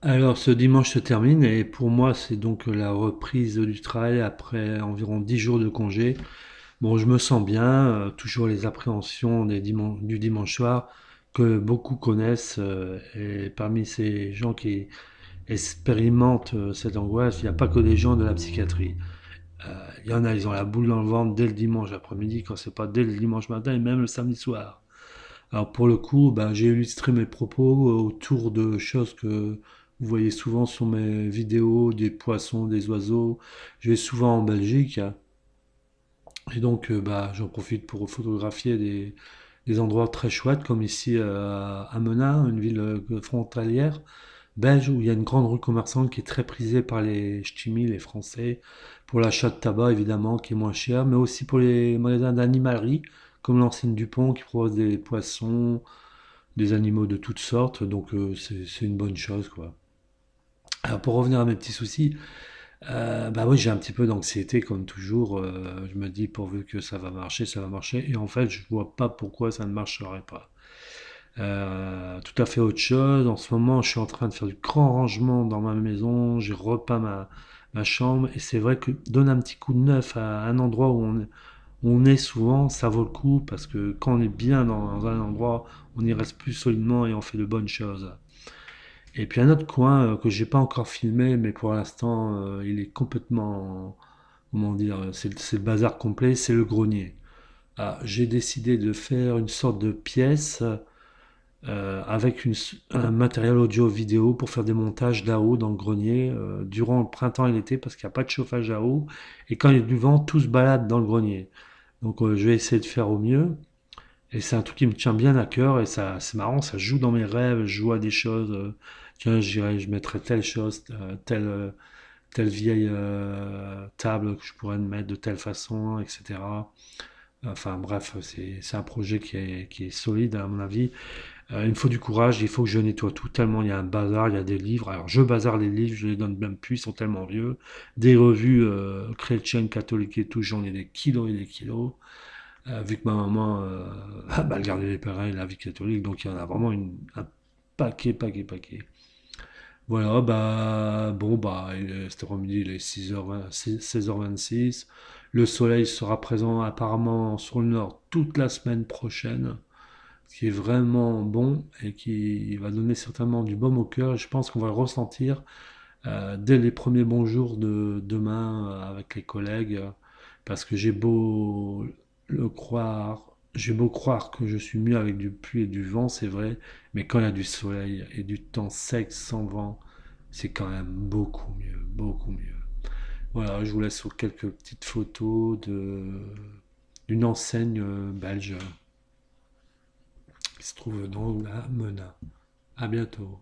Alors, ce dimanche se termine et pour moi, c'est donc la reprise du travail après environ 10 jours de congé. Bon, je me sens bien, toujours les appréhensions du dimanche soir que beaucoup connaissent. Et parmi ces gens qui expérimentent cette angoisse, il n'y a pas que des gens de la psychiatrie. Il y en a, ils ont la boule dans le ventre dès le dimanche après-midi, quand c'est pas dès le dimanche matin et même le samedi soir. Alors pour le coup, ben, j'ai illustré mes propos autour de choses que vous voyez souvent sur mes vidéos, des poissons, des oiseaux. Je vais souvent en Belgique, hein, et donc bah, j'en profite pour photographier des endroits très chouettes, comme ici à Menin, une ville frontalière belge où il y a une grande rue commerçante qui est très prisée par les ch'tis, les Français, pour l'achat de tabac évidemment, qui est moins cher, mais aussi pour les magasins d'animalerie, comme l'enseigne Dupont qui propose des poissons, des animaux de toutes sortes, donc c'est une bonne chose quoi. Alors pour revenir à mes petits soucis, bah oui j'ai un petit peu d'anxiété comme toujours, je me dis pourvu que ça va marcher, et en fait je vois pas pourquoi ça ne marcherait pas. Tout à fait autre chose, en ce moment je suis en train de faire du grand rangement dans ma maison, j'ai repeint ma chambre, et c'est vrai que donner un petit coup de neuf à un endroit où on est souvent, ça vaut le coup, parce que quand on est bien dans un endroit, on y reste plus solidement et on fait de bonnes choses. Et puis un autre coin que j'ai pas encore filmé, mais pour l'instant il est complètement, comment dire, c'est le bazar complet, c'est le grenier. Ah, j'ai décidé de faire une sorte de pièce avec un matériel audio-vidéo pour faire des montages d'AO dans le grenier durant le printemps et l'été parce qu'il n'y a pas de chauffage à eau. Et quand il y a du vent, tout se balade dans le grenier. Donc je vais essayer de faire au mieux. Et c'est un truc qui me tient bien à cœur et ça, c'est marrant, ça joue dans mes rêves, je joue à des choses. Tiens, je mettrais telle chose, telle vieille table que je pourrais mettre de telle façon, etc. Enfin bref, c'est un projet qui est solide à mon avis. Il me faut du courage, il faut que je nettoie tout tellement il y a un bazar, il y a des livres. Alors je bazar les livres, je les donne même plus, ils sont tellement vieux. Des revues chrétiennes, catholiques et tout, j'en ai des kilos et des kilos. Vu que ma maman, bah, elle gardait les pareils, la vie catholique, donc il y en a vraiment un paquet. Voilà, bah bon, bah cet après-midi il est 6h20, 16h26. Le soleil sera présent apparemment sur le nord toute la semaine prochaine, ce qui est vraiment bon et qui va donner certainement du baume au cœur. Je pense qu'on va le ressentir dès les premiers bons jours de demain avec les collègues, parce que j'ai beau croire que je suis mieux avec du pluie et du vent, c'est vrai, mais quand il y a du soleil et du temps sec sans vent, c'est quand même beaucoup mieux, beaucoup mieux. Voilà, je vous laisse sur quelques petites photos d'une enseigne belge qui se trouve dans la Menin. À bientôt.